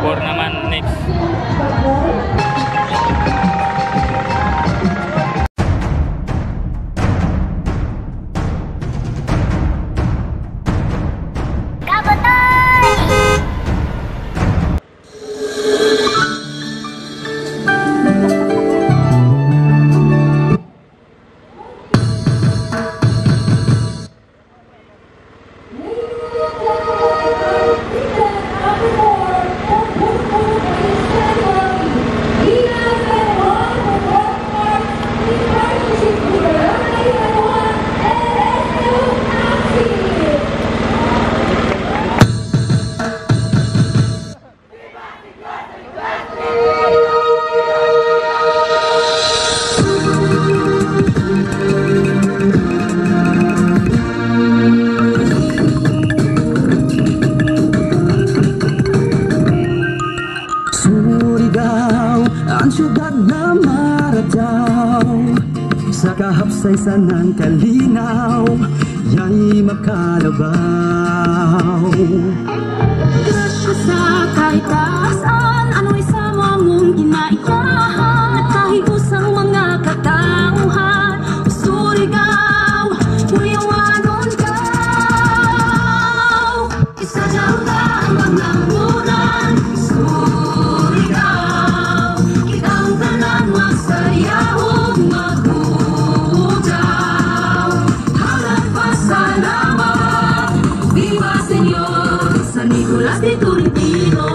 4 naman next. Sa kahapsaysan ng kalinaw, ya'y makalabaw. Grasya sa kahit taasan, ano'y sama mong ginaiyahan. At kahit usang mga katauhan, Surigao, uyawanon ka. Isa dyan ka ang maglambunan, Surigao. Kitang tanan masayaw, Nicolas de Tolentino.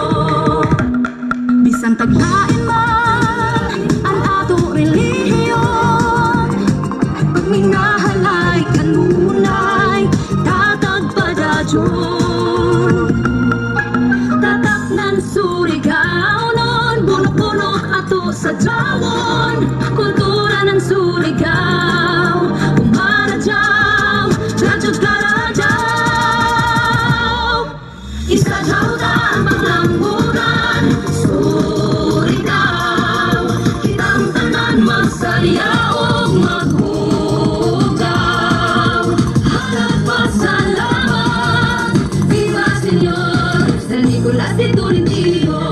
Bisan taglain man ang ato relihiyon, pag minahalay kanunay tatag padadyon. Tatak ng Surigao nun, bunok-bunok ato sa dawon. Kultura ng Surigao, umaradyaw, radyot karadyaw. Isa daw ang paglambunan, Surigao. Kitang tanan magsayaw o maghugaw. Hanap pasalamat, viva Señor San Nicolas de Tolentino.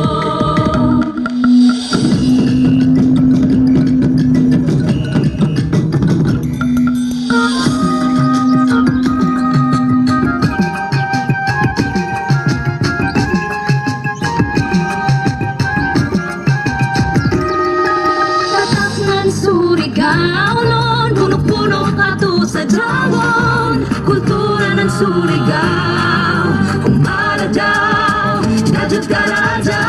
Surigao nun, punok-punok ato sa dawon. Kultura ng Surigao, umaradyaw, radyot karadyaw.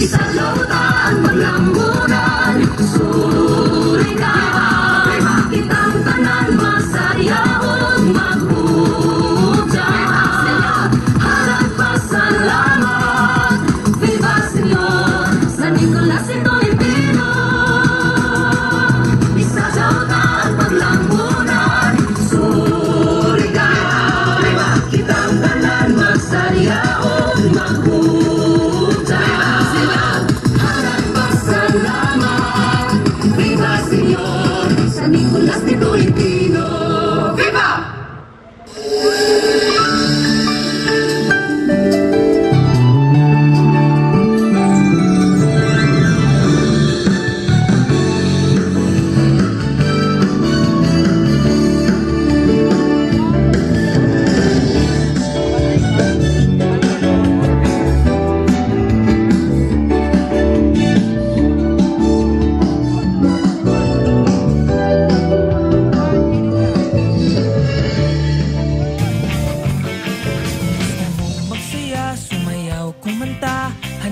Isa lota ang maglambunan, Surigao. Kitang tanan masayaw o maghugaw. Harap pasalamat, viva Señor San Nicolas de Tolentino. Nicolas de Tolentino. ¡Viva!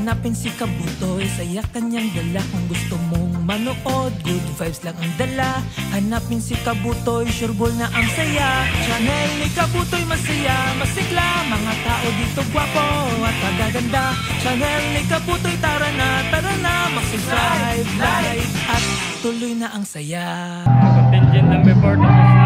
Hanapin si Kabutoy, saya kanyang dala. Kung gusto mong manood, good vibes lang ang dala. Hanapin si Kabutoy, sure ball na ang saya. Channel ni Kabutoy masaya, masigla. Mga tao dito gwapo at kagaganda. Channel ni Kabutoy, tara na, mag-subscribe, like, at tuloy na ang saya. Contingent ng before tapos na.